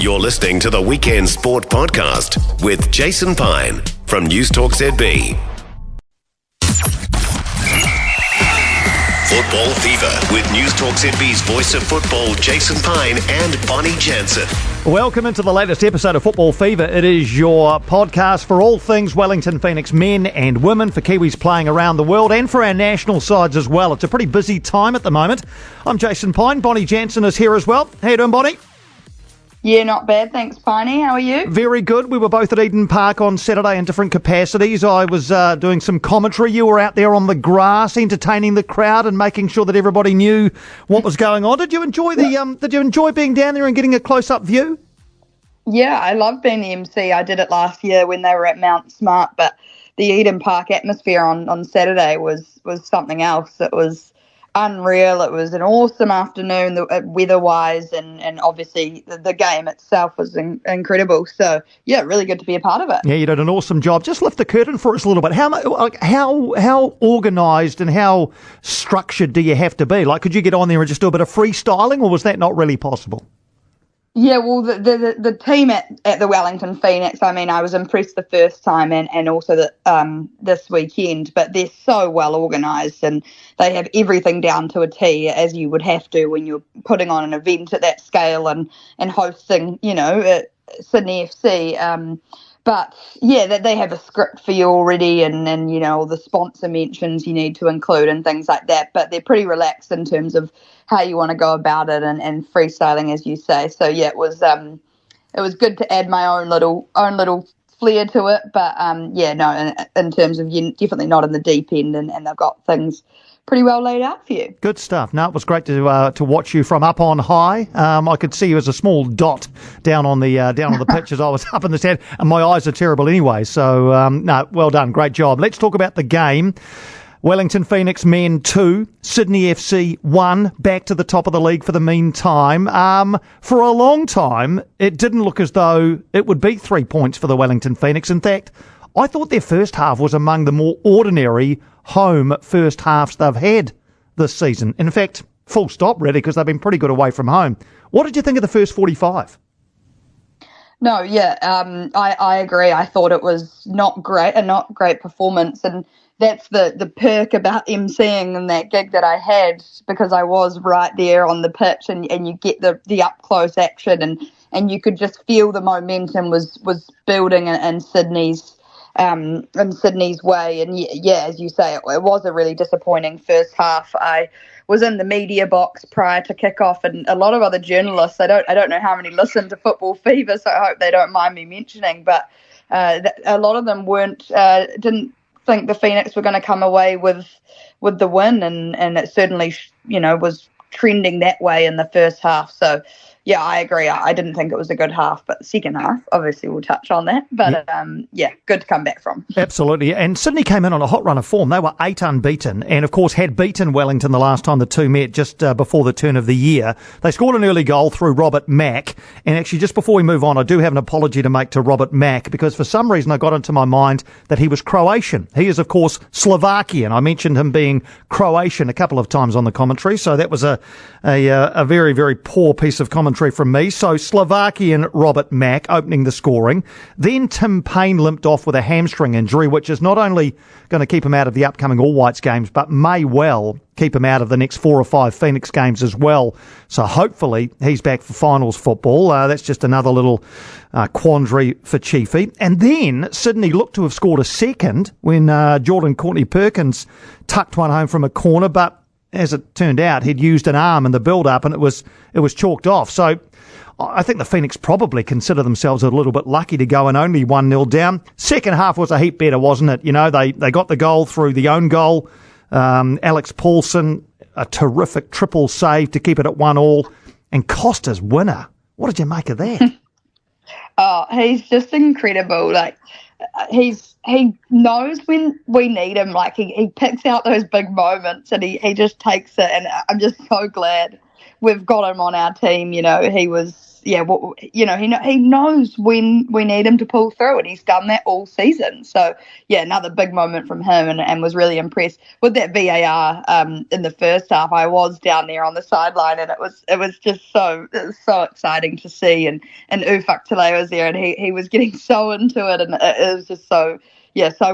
You're listening to the Weekend Sport Podcast with Jason Pine from News Talk ZB. Football Fever with News Talk ZB's voice of football, Jason Pine and Bonnie Jansen. Welcome into the latest episode of Football Fever. It is your podcast for all things Wellington Phoenix men and women, for Kiwis playing around the world and for our national sides as well. It's a pretty busy time at the moment. I'm Jason Pine. Bonnie Jansen is here as well. How you doing, Bonnie? Yeah, not bad. Thanks, Piney. How are you? Very good. We were both at Eden Park on Saturday in different capacities. I was doing some commentary. You were out there on the grass, entertaining the crowd and making sure that everybody knew what was going on. Did you enjoy Did you enjoy being down there and getting a close-up view? Yeah, I love being the MC. I did it last year when they were at Mount Smart, but the Eden Park atmosphere on Saturday was something else. It was unreal. It was an awesome afternoon weather-wise, and obviously the game itself was incredible. So, yeah, really good to be a part of it. Yeah, you did an awesome job. Just lift the curtain for us a little bit. How organised and how structured do you have to be? Like, could you get on there and just do a bit of freestyling, or was that not really possible? Yeah, well, the team at the Wellington Phoenix, I mean, I was impressed the first time and also this weekend, but they're so well organised and they have everything down to a T, as you would have to when you're putting on an event at that scale and hosting, Sydney FC. But, yeah, they have a script for you already and all the sponsor mentions you need to include and things like that. But they're pretty relaxed in terms of how you want to go about it and freestyling, as you say. So, yeah, it was good to add my own little flair to it. But, in terms of you definitely not in the deep end and they've got things pretty well laid out for you. Good stuff. No, it was great to watch you from up on high. I could see you as a small dot down on the pitch as I was up in the stand, and my eyes are terrible anyway. So no, well done, great job. Let's talk about the game. Wellington Phoenix men 2, Sydney FC 1, back to the top of the league for the meantime. For a long time, it didn't look as though it would be 3 points for the Wellington Phoenix. In fact, I thought their first half was among the more ordinary home first halves they've had this season. In fact, full stop really, because they've been pretty good away from home. What did you think of the first 45? No, yeah, I agree. I thought it was not great performance, and that's the perk about emceeing and that gig that I had, because I was right there on the pitch and you get the up close action and you could just feel the momentum was building in Sydney's way. And yeah, as you say, it was a really disappointing first half. I was in the media box prior to kickoff, and a lot of other journalists, I don't know how many listen to Football Fever, so I hope they don't mind me mentioning, but a lot of them didn't think the Phoenix were going to come away with the win, and it certainly was trending that way in the first half. So yeah, I agree. I didn't think it was a good half, but the second half, obviously we'll touch on that. But good to come back from. Absolutely. And Sydney came in on a hot run of form. They were 8 unbeaten and, of course, had beaten Wellington the last time the two met just before the turn of the year. They scored an early goal through Robert Mack. And actually, just before we move on, I do have an apology to make to Robert Mack, because for some reason I got into my mind that he was Croatian. He is, of course, Slovakian. I mentioned him being Croatian a couple of times on the commentary, so that was a very, very poor piece of commentary from me. So Slovakian Robert Mack opening the scoring. Then Tim Payne limped off with a hamstring injury, which is not only going to keep him out of the upcoming All Whites games, but may well keep him out of the next 4 or 5 Phoenix games as well. So hopefully he's back for finals football. That's just another little quandary for Chiefy. And then Sydney looked to have scored a second when Jordan Courtney-Perkins tucked one home from a corner, but as it turned out, he'd used an arm in the build-up and it was chalked off. So I think the Phoenix probably consider themselves a little bit lucky to go in only 1-0 down. Second half was a heap better, wasn't it? They got the goal through the own goal. Alex Paulson, a terrific triple save to keep it at 1-1. And Costa's winner. What did you make of that? Oh, he's just incredible. Like, he knows when we need him. Like, he picks out those big moments and he just takes it. And I'm just so glad we've got him on our team. He was he knows when we need him to pull through, and he's done that all season. So yeah, another big moment from him, and was really impressed with that VAR in the first half. I was down there on the sideline, and it was just so exciting to see, and Ufuk was there, and he was getting so into it, and it was just so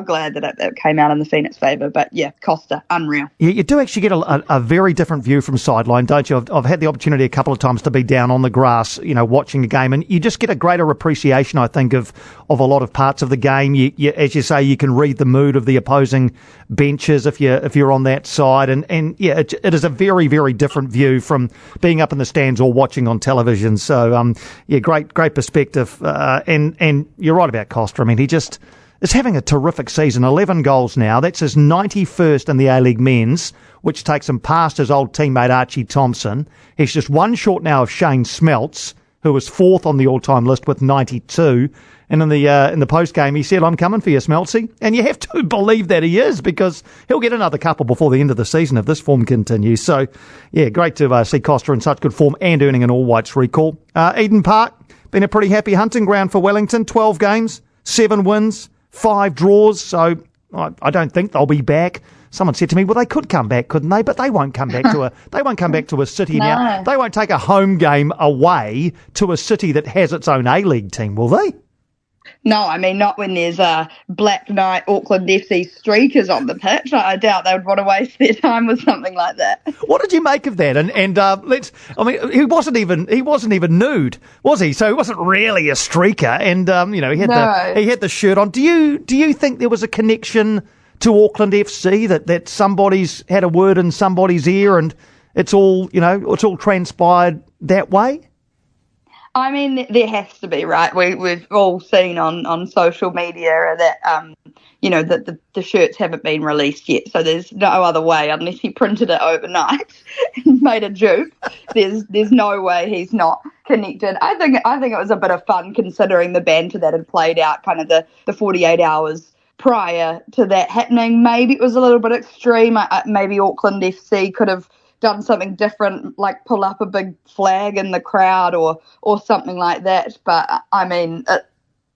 glad that it came out in the Phoenix favour. But yeah, Costa, unreal. You do actually get a very different view from sideline, don't you? I've had the opportunity a couple of times to be down on the grass, watching a game, and you just get a greater appreciation, I think, of a lot of parts of the game. You, as you say, you can read the mood of the opposing benches if you're on that side, and it is a very, very different view from being up in the stands or watching on television. So great perspective, and you're right about Costa. I mean, he just is having a terrific season. 11 goals now. That's his 91st in the A-League men's, which takes him past his old teammate Archie Thompson. He's just one short now of Shane Smeltz, who was fourth on the all-time list with 92. And in the post-game, he said, "I'm coming for you, Smeltzy." And you have to believe that he is, because he'll get another couple before the end of the season if this form continues. So, yeah, great to see Costa in such good form and earning an all-whites recall. Eden Park, been a pretty happy hunting ground for Wellington. 12 games, 7 wins, 5 draws, so I don't think they'll be back. Someone said to me, well, they could come back, couldn't they? But they won't come back to a city now. They won't take a home game away to a city that has its own A-League team, will they? No, I mean, not when there's a Black Knight Auckland FC streakers on the pitch. I doubt they would want to waste their time with something like that. What did you make of that? He wasn't even nude, was he? So he wasn't really a streaker, and he had the shirt on. Do you think there was a connection to Auckland FC that somebody's had a word in somebody's ear, and it's all transpired that way? I mean, there has to be, right? We've all seen on social media that, that the shirts haven't been released yet. So there's no other way, unless he printed it overnight and made a dupe. There's no way he's not connected. I think it was a bit of fun, considering the banter that had played out kind of the 48 hours prior to that happening. Maybe it was a little bit extreme. Maybe Auckland FC could have done something different, like pull up a big flag in the crowd or something like that. But I mean,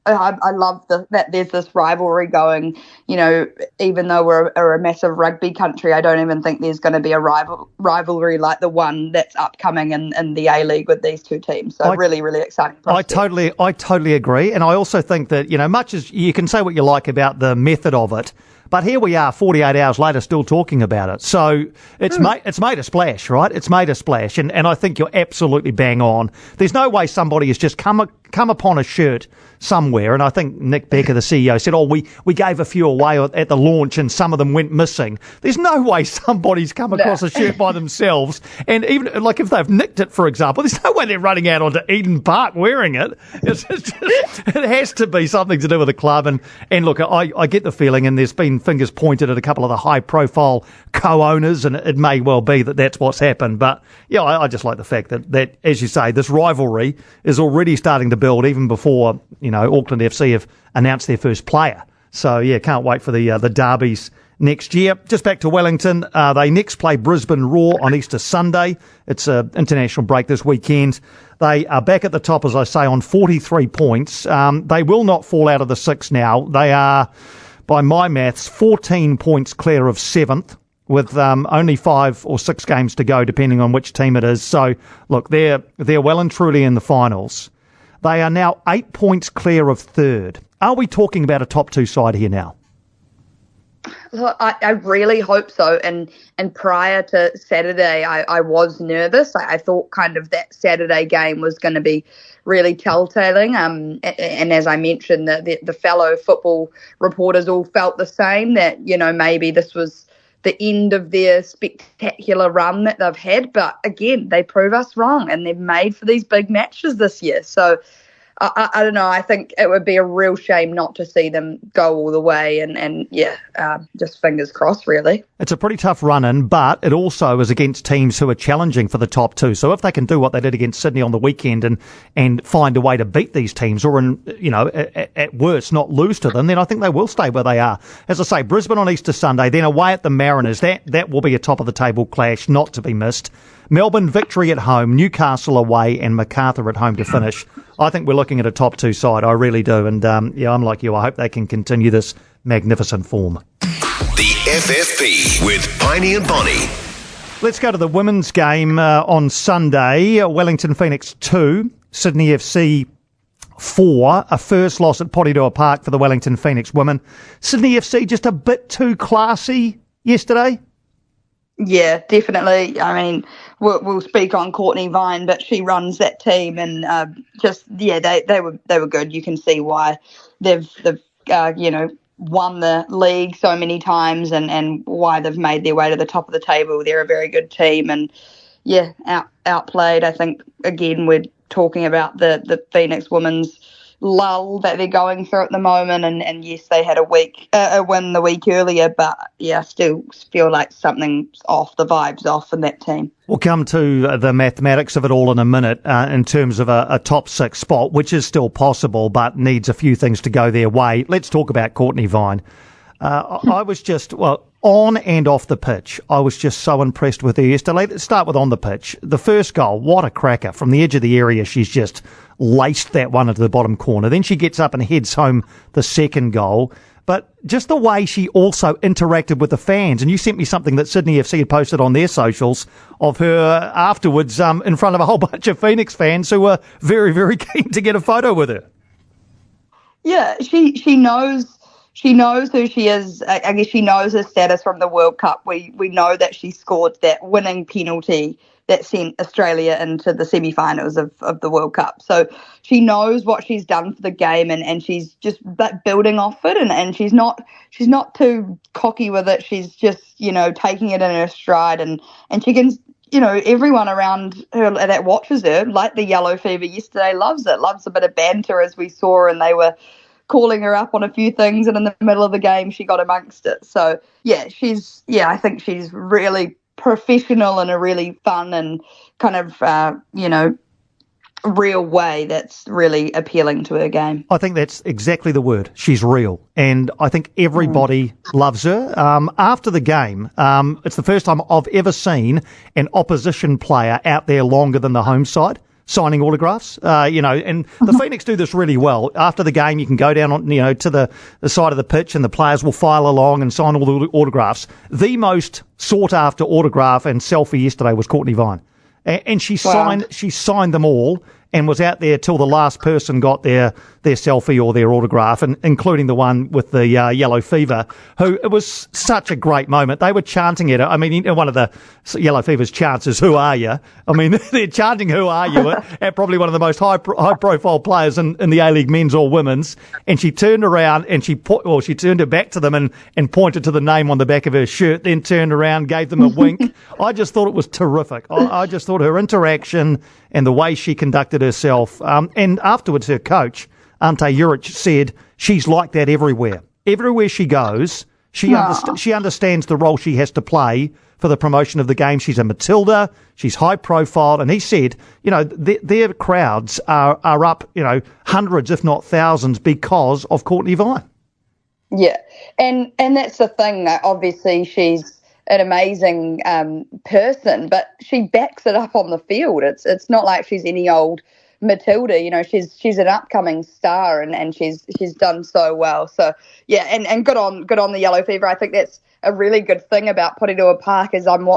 I love that there's this rivalry going. Even though we're a massive rugby country, I don't even think there's going to be a rivalry like the one that's upcoming in the A-League with these two teams. So really, really exciting prospect. I totally agree. And I also think that, much as you can say what you like about the method of it, but here we are 48 hours later still talking about it. So it's made a splash, right? It's made a splash. And I think you're absolutely bang on. There's no way somebody has just come upon a shirt somewhere. And I think Nick Becker, the CEO, said, we gave a few away at the launch and some of them went missing. There's no way somebody's come across a shirt by themselves. And even like if they've nicked it, for example, there's no way they're running out onto Eden Park wearing it. It has to be something to do with the club. And look, I get the feeling, and there's been fingers pointed at a couple of the high-profile co-owners, and it may well be that that's what's happened. But, yeah, I just like the fact that, as you say, this rivalry is already starting to build even before, Auckland FC have announced their first player. So, yeah, can't wait for the derbies next year. Just back to Wellington. They next play Brisbane Roar on Easter Sunday. It's an international break this weekend. They are back at the top, as I say, on 43 points. They will not fall out of the six now. They are, by my maths, 14 points clear of 7th, with only 5 or 6 games to go, depending on which team it is. So, look, they're well and truly in the finals. They are now 8 points clear of 3rd. Are we talking about a top 2 side here now? Look, I really hope so. And prior to Saturday, I was nervous. I thought kind of that Saturday game was going to be really telltaling. And as I mentioned, the fellow football reporters all felt the same, that, maybe this was the end of their spectacular run that they've had. But again, they prove us wrong, and they've made for these big matches this year. So I don't know. I think it would be a real shame not to see them go all the way, and just fingers crossed, really. It's a pretty tough run-in, but it also is against teams who are challenging for the top two. So if they can do what they did against Sydney on the weekend and find a way to beat these teams, or at worst not lose to them, then I think they will stay where they are. As I say, Brisbane on Easter Sunday, then away at the Mariners. That will be a top of the table clash, not to be missed. Melbourne victory at home, Newcastle away, and Macarthur at home to finish. I think we're looking at a top two side. I really do. And I'm like you. I hope they can continue this magnificent form. The FFP with Piney and Bonnie. Let's go to the women's game on Sunday. Wellington Phoenix 2, Sydney FC 4. A first loss at Porirua Park for the Wellington Phoenix women. Sydney FC just a bit too classy yesterday. Yeah, definitely. I mean, we'll speak on Courtney Vine, but she runs that team, and they were good. You can see why they've won the league so many times, and why they've made their way to the top of the table. They're a very good team, and outplayed. I think again we're talking about the Phoenix women's lull that they're going through at the moment, and yes, they had a win the week earlier, but I still feel like something's off, the vibe's off in that team. We'll come to the mathematics of it all in a minute in terms of a top six spot, which is still possible but needs a few things to go their way. Let's talk about Courtney Vine. I was just, on and off the pitch, I was just so impressed with her yesterday. Let's start with on the pitch. The first goal, what a cracker. From the edge of the area, she's just laced that one into the bottom corner. Then she gets up and heads home the second goal. But just the way she also interacted with the fans. And you sent me something that Sydney FC had posted on their socials of her afterwards in front of a whole bunch of Phoenix fans who were very, very keen to get a photo with her. Yeah, she knows who she is. I guess she knows her status from the World Cup. We know that she scored that winning penalty that sent Australia into the semi-finals of the World Cup. So she knows what she's done for the game, and she's just building off it, and she's not too cocky with it. She's just, taking it in her stride, and she can, everyone around her that watches her, like the Yellow Fever yesterday, loves a bit of banter, as we saw, and they were calling her up on a few things, and in the middle of the game she got amongst it. So I think she's really professional in a really fun and kind of real way that's really appealing to her game. I think that's exactly the word. She's real, and I think everybody loves her. After the game, it's the first time I've ever seen an opposition player out there longer than the home side signing autographs, and the Phoenix do this really well. After the game, you can go down on, to the side of the pitch, and the players will file along and sign all the autographs. The most sought after autograph and selfie yesterday was Courtney Vine, and she signed them all, and was out there till the last person got their selfie or their autograph, and including the one with the Yellow Fever, who, it was such a great moment. They were chanting at her. I mean, one of the Yellow Fever's chants is, "Who are you?" I mean, they're chanting, "Who are you?" at probably one of the most high-profile players in the A-League men's or women's. And she turned around and she turned her back to them and pointed to the name on the back of her shirt, then turned around, gave them a wink. I just thought it was terrific. I just thought her interaction and the way she conducted herself. And afterwards, her coach, Ante Juric, said she's like that everywhere. Everywhere she goes, she understands the role she has to play for the promotion of the game. She's a Matilda. She's high profile. And he said, their crowds are up, hundreds, if not thousands, because of Courtney Vine. Yeah. And that's the thing. Obviously, she's an amazing person, but she backs it up on the field. It's not like she's any old Matilda, she's an upcoming star, and she's done so well. So and good on the Yellow Fever. I think that's a really good thing about Porirua Park. As I'm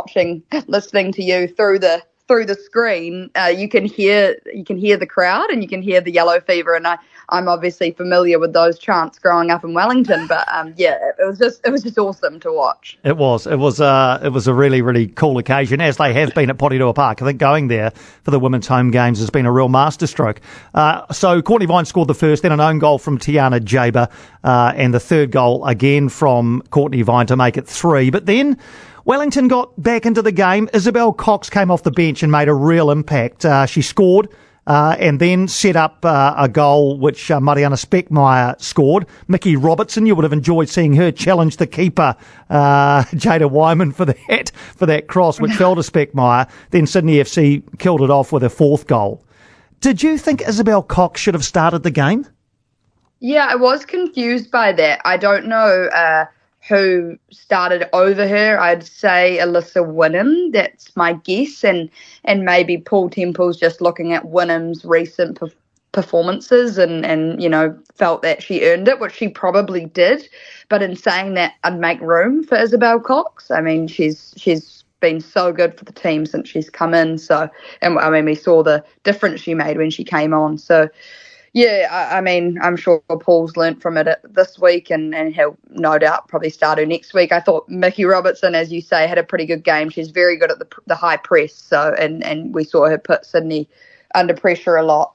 listening to you through the screen, you can hear the crowd, and you can hear the Yellow Fever, and I'm obviously familiar with those chants growing up in Wellington, but it was just awesome to watch. It was a really, really cool occasion, as they have been at Porirua Park. I think going there for the women's home games has been a real masterstroke. So Courtney Vine scored the first, then an own goal from Tiana Jaber, and the third goal again from Courtney Vine to make it 3. But then Wellington got back into the game. Isabel Cox came off the bench and made a real impact. She scored and then set up a goal which Mariana Speckmaier scored. Mickey Robertson, you would have enjoyed seeing her challenge the keeper, Jada Wyman, for that cross, which fell to Speckmaier. Then Sydney FC killed it off with a fourth goal. Did you think Isabel Cox should have started the game? Yeah, I was confused by that. I don't know who started over her. I'd say Alyssa Wynnum. That's my guess. And maybe Paul Temple's just looking at Wynnum's recent performances and felt that she earned it, which she probably did. But in saying that, I'd make room for Isabel Cox. I mean, she's been so good for the team since she's come in. So, and I mean, we saw the difference she made when she came on. So, yeah, I mean, I'm sure Paul's learnt from it this week and he'll no doubt probably start her next week. I thought Mickey Robertson, as you say, had a pretty good game. She's very good at the high press, so and we saw her put Sydney under pressure a lot.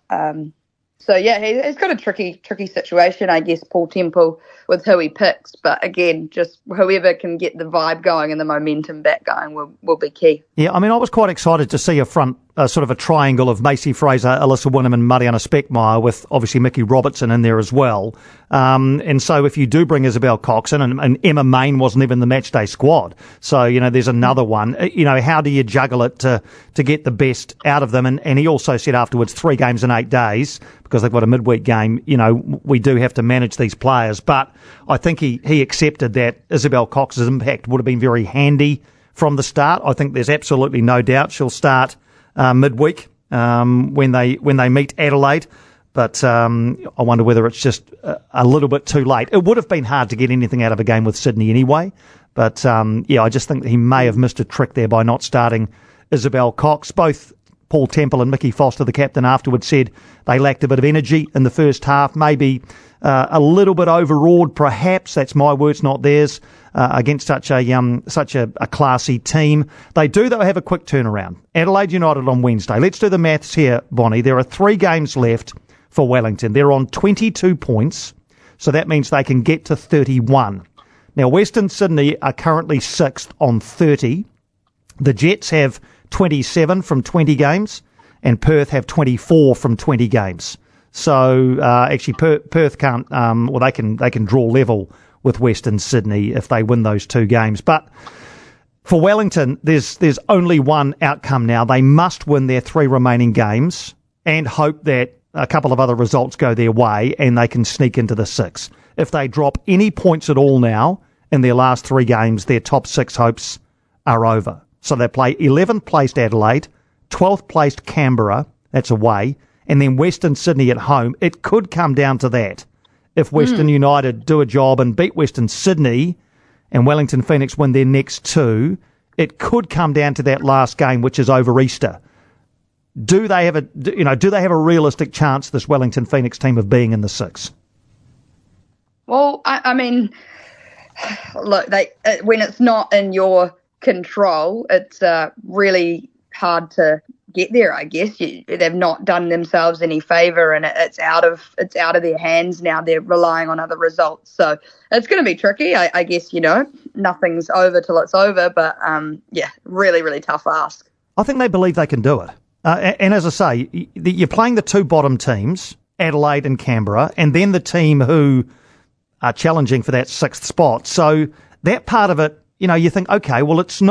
So, yeah, he's got a tricky situation, I guess, Paul Temple, with who he picks. But, again, just whoever can get the vibe going and the momentum back going will be key. Yeah, I mean, I was quite excited to see a front, sort of a triangle of Macy Fraser, Alyssa Wynnum and Mariana Speckmaier, with obviously Mickey Robertson in there as well. And so if you do bring Isabel Cox in, and Emma Main wasn't even the matchday squad, so, there's another one. How do you juggle it to get the best out of them? And he also said afterwards, 3 games in 8 days, because they've got a midweek game, we do have to manage these players. But I think he accepted that Isabel Cox's impact would have been very handy from the start. I think there's absolutely no doubt she'll start midweek when they meet Adelaide. But I wonder whether it's just a little bit too late. It would have been hard to get anything out of a game with Sydney anyway. But, I just think that he may have missed a trick there by not starting Isabel Cox. Both Paul Temple and Mickey Foster, the captain, afterwards said they lacked a bit of energy in the first half, maybe a little bit overawed, perhaps. That's my words, not theirs, against such a classy team. They do, though, have a quick turnaround. Adelaide United on Wednesday. Let's do the maths here, Bonnie. There are 3 games left for Wellington. They're on 22 points, so that means they can get to 31. Now, Western Sydney are currently 6th on 30. The Jets have 27 from 20 games, and Perth have 24 from 20 games. So actually, Perth can't. They can draw level with Western Sydney if they win those 2 games. But for Wellington, there's only one outcome now. They must win their 3 remaining games and hope that a couple of other results go their way and they can sneak into the 6. If they drop any points at all now in their last 3 games, their top 6 hopes are over. So they play 11th placed Adelaide, 12th placed Canberra, that's away, and then Western Sydney at home. It could come down to that. If Western United do a job and beat Western Sydney and Wellington Phoenix win their next 2, it could come down to that last game, which is over Easter. Do they have a realistic chance, this Wellington Phoenix team, of being in the 6? Well, I mean, look, when it's not in your control, it's really hard to get there, I guess. They've not done themselves any favour, and it's out of their hands now. They're relying on other results, so it's going to be tricky. I guess nothing's over till it's over, but really, really tough ask. I think they believe they can do it, and as I say, you're playing the 2 bottom teams, Adelaide and Canberra, and then the team who are challenging for that 6th spot. So that part of it, you think, okay, well, it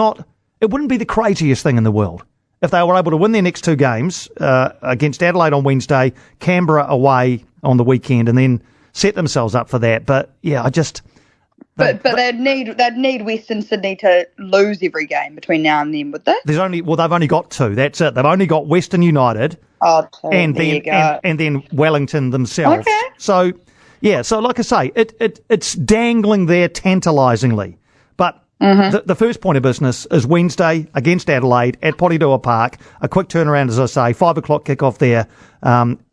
wouldn't be the craziest thing in the world if they were able to win their next 2 games against Adelaide on Wednesday, Canberra away on the weekend, and then set themselves up for that. But yeah, But they'd need Western Sydney to lose every game between now and then, would they? They've only got 2. That's it. They've only got Western United, and then Wellington themselves. Okay. So yeah, so like I say, it's dangling there tantalisingly. But the first point of business is Wednesday against Adelaide at Porirua Park. A quick turnaround, as I say, 5 o'clock kickoff there.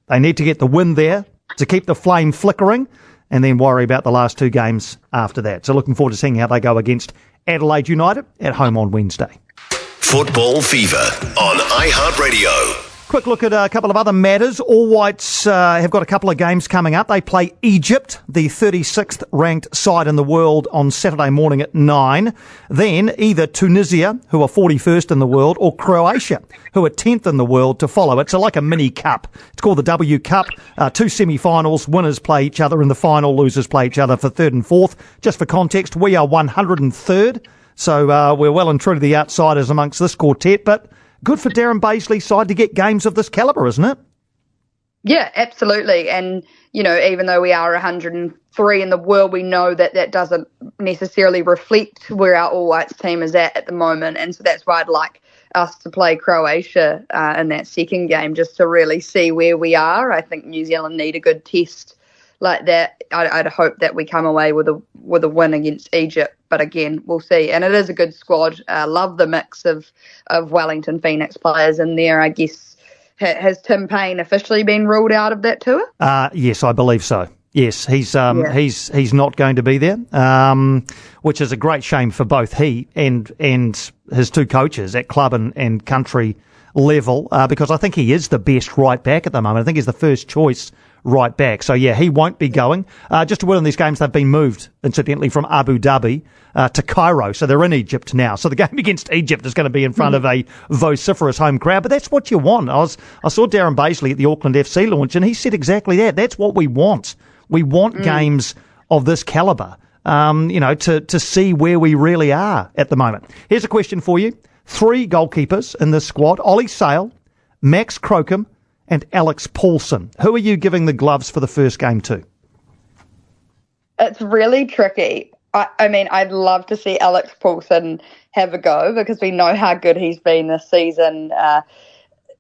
They need to get the win there to keep the flame flickering, and then worry about the last 2 games after that. So looking forward to seeing how they go against Adelaide United at home on Wednesday. Football Fever on iHeartRadio. Quick look at a couple of other matters. All Whites have got a couple of games coming up. They play Egypt, the 36th ranked side in the world, on Saturday morning at 9. Then either Tunisia, who are 41st in the world, or Croatia, who are 10th in the world, to follow. It's like a mini cup. It's called the W Cup. 2 semi-finals. Winners play each other in the final. Losers play each other for 3rd and 4th. Just for context, we are 103rd. So we're well and truly the outsiders amongst this quartet, but good for Darren Bazley's side to get games of this calibre, isn't it? Yeah, absolutely. And, even though we are 103 in the world, we know that doesn't necessarily reflect where our All Whites team is at the moment. And so that's why I'd like us to play Croatia in that second game, just to really see where we are. I think New Zealand need a good test like that. I'd hope that we come away with a win against Egypt, but again, we'll see. And it is a good squad. Love the mix of Wellington Phoenix players in there. I guess, has Tim Payne officially been ruled out of that tour? Yes, I believe so. Yes, he's not going to be there, which is a great shame for both he and his two coaches at club and country level, because I think he is the best right back at the moment. I think he's the first choice right back. So, yeah, he won't be going. Just to win in these games, they've been moved, incidentally, from Abu Dhabi to Cairo. So they're in Egypt now. So the game against Egypt is going to be in front of a vociferous home crowd. But that's what you want. I saw Darren Bazley at the Auckland FC launch, and he said exactly that. That's what we want. We want games of this calibre, to see where we really are at the moment. Here's a question for you. 3 goalkeepers in this squad: Ollie Sail, Max Crocombe, and Alex Paulson. Who are you giving the gloves for the first game to? It's really tricky. I mean, I'd love to see Alex Paulson have a go, because we know how good he's been this season.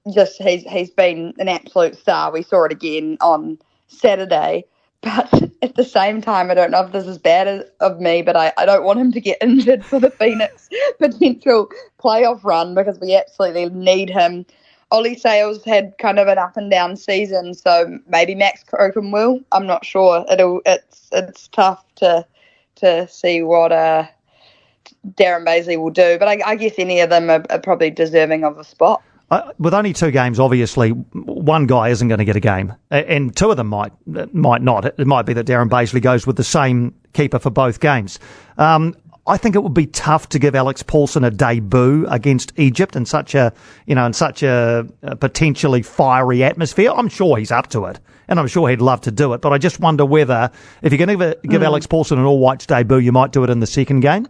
He's been an absolute star. We saw it again on Saturday. But at the same time, I don't know if this is bad of me, but I don't want him to get injured for the Phoenix potential playoff run, because we absolutely need him. Ollie Sales had kind of an up and down season, so maybe Max Crocombe will. I'm not sure. It's tough to see what Darren Bazley will do, but I guess any of them are probably deserving of a spot. With only 2 games, obviously, one guy isn't going to get a game, and 2 of them might not. It might be that Darren Bazley goes with the same keeper for both games. I think it would be tough to give Alex Paulson a debut against Egypt in such a potentially fiery atmosphere. I'm sure he's up to it, and I'm sure he'd love to do it. But I just wonder whether, if you're going to give Alex Paulson an All Whites debut, you might do it in the second game.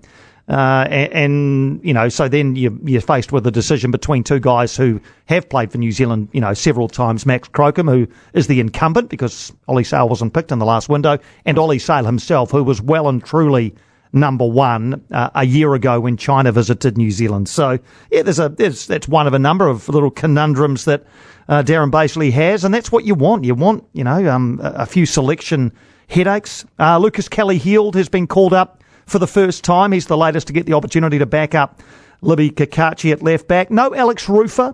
So then you're faced with a decision between 2 guys who have played for New Zealand, several times. Max Crocombe, who is the incumbent because Ollie Sail wasn't picked in the last window, and Ollie Sail himself, who was well and truly number 1 a year ago when China visited New Zealand. So, yeah, that's one of a number of little conundrums that Darren Bazley has, and that's what you want. You want, a few selection headaches. Lucas Kelly-Heald has been called up for the first time. He's the latest to get the opportunity to back up Libby Kakachi at left back. No Alex Rufer,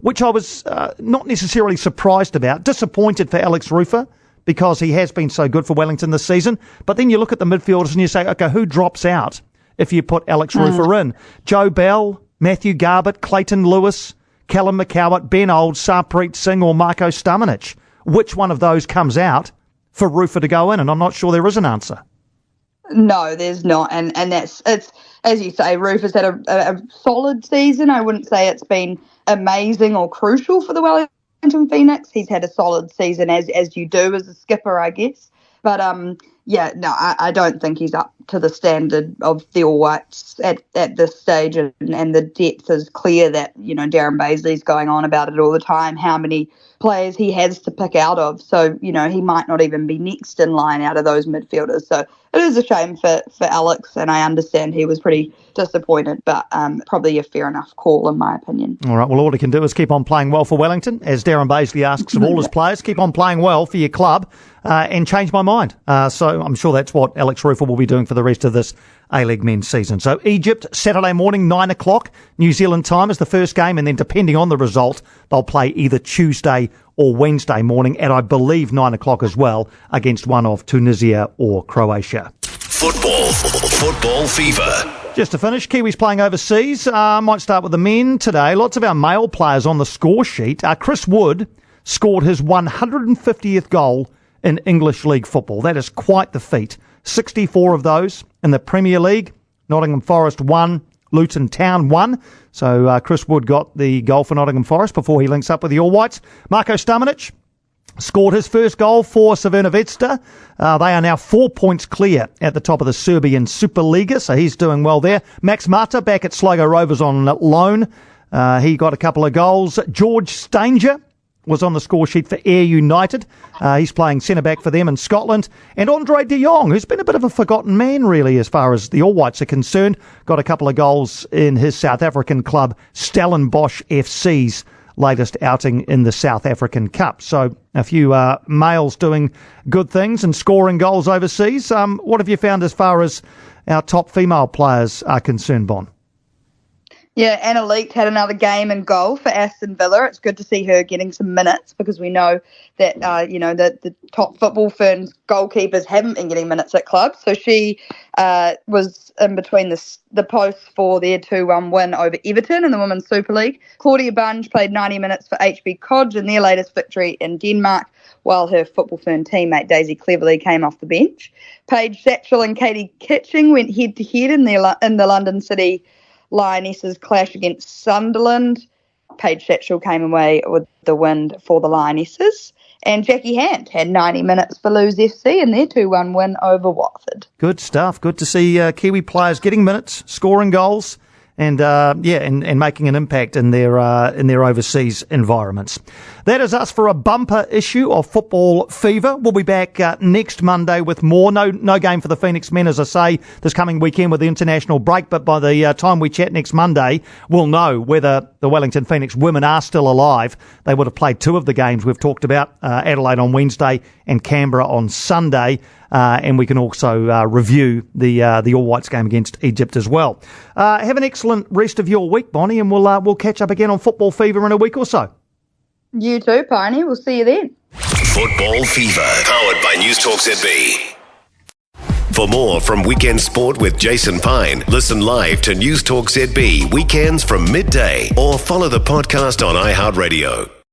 which I was not necessarily surprised about. Disappointed for Alex Rufer, because he has been so good for Wellington this season. But then you look at the midfielders and you say, okay, who drops out if you put Alex Rufer in? Joe Bell, Matthew Garbutt, Clayton Lewis, Callum McCowart, Ben Old, Sarpreet Singh, or Marco Stamanic. Which one of those comes out for Rufer to go in? And I'm not sure there is an answer. No, there's not, and it's as you say, Rufer's had a solid season. I wouldn't say it's been amazing or crucial for the Wellington Phoenix. He's had a solid season, as you do as a skipper, I guess. But I don't think he's up to the standard of the All Whites at this stage, and the depth is clear. That Darren Bazley's going on about it all the time, how many players he has to pick out of. So, he might not even be next in line out of those midfielders. So it is a shame for Alex, and I understand he was pretty disappointed, but probably a fair enough call in my opinion. All right, well, all he can do is keep on playing well for Wellington, as Darren Bazley asks of all his players. Keep on playing well for your club and change my mind. So I'm sure that's what Alex Rufer will be doing for the rest of this A-League men's season. So Egypt, Saturday morning, 9 o'clock, New Zealand time is the first game, and then depending on the result, they'll play either Tuesday or Wednesday morning at, I believe, 9 o'clock as well, against one of Tunisia or Croatia. Football fever. Just to finish, Kiwis playing overseas. Might start with the men today. Lots of our male players on the score sheet. Chris Wood scored his 150th goal in English League football. That is quite the feat. 64 of those in the Premier League. Nottingham Forest 1, Luton Town 1. So Chris Wood got the goal for Nottingham Forest before he links up with the All Whites. Marko Stamanic scored his first goal for Crvena Zvezda. They are now 4 points clear at the top of the Serbian Superliga, so he's doing well there. Max Mata back at Sligo Rovers on loan. He got a couple of goals. George Stanger was on the score sheet for Ayr United. He's playing centre-back for them in Scotland. And Andre de Jong, who's been a bit of a forgotten man, really, as far as the All Whites are concerned, got a couple of goals in his South African club, Stellenbosch FC's latest outing in the South African Cup. So a few males doing good things and scoring goals overseas. What have you found as far as our top female players are concerned, Bon? Yeah, Anna Leek had another game in goal for Aston Villa. It's good to see her getting some minutes because we know that, that the top football firms' goalkeepers haven't been getting minutes at clubs. So she was in between the posts for their 2-1 win over Everton in the Women's Super League. Claudia Bunge played 90 minutes for HB Kodge in their latest victory in Denmark, while her football firm teammate Daisy Cleverley came off the bench. Paige Satchel and Katie Kitching went head-to-head in the London City Lionesses clash against Sunderland. Paige Satchel came away with the win for the Lionesses. And Jackie Hand had 90 minutes for Lewes FC in their 2-1 win over Watford. Good stuff. Good to see Kiwi players getting minutes, scoring goals, and making an impact in their overseas environments. That is us for a bumper issue of Football Fever. We'll be back next Monday with more. No game for the Phoenix men, as I say, this coming weekend with the international break. But by the time we chat next Monday, we'll know whether the Wellington Phoenix women are still alive. They would have played two of the games we've talked about, Adelaide on Wednesday and Canberra on Sunday. And we can also review the All Whites game against Egypt as well. Have an excellent rest of your week, Bonnie, and we'll catch up again on Football Fever in a week or so. You too, Piney. We'll see you then. Football Fever, powered by News Talk ZB. For more from Weekend Sport with Jason Pine, listen live to News Talk ZB weekends from midday or follow the podcast on iHeartRadio.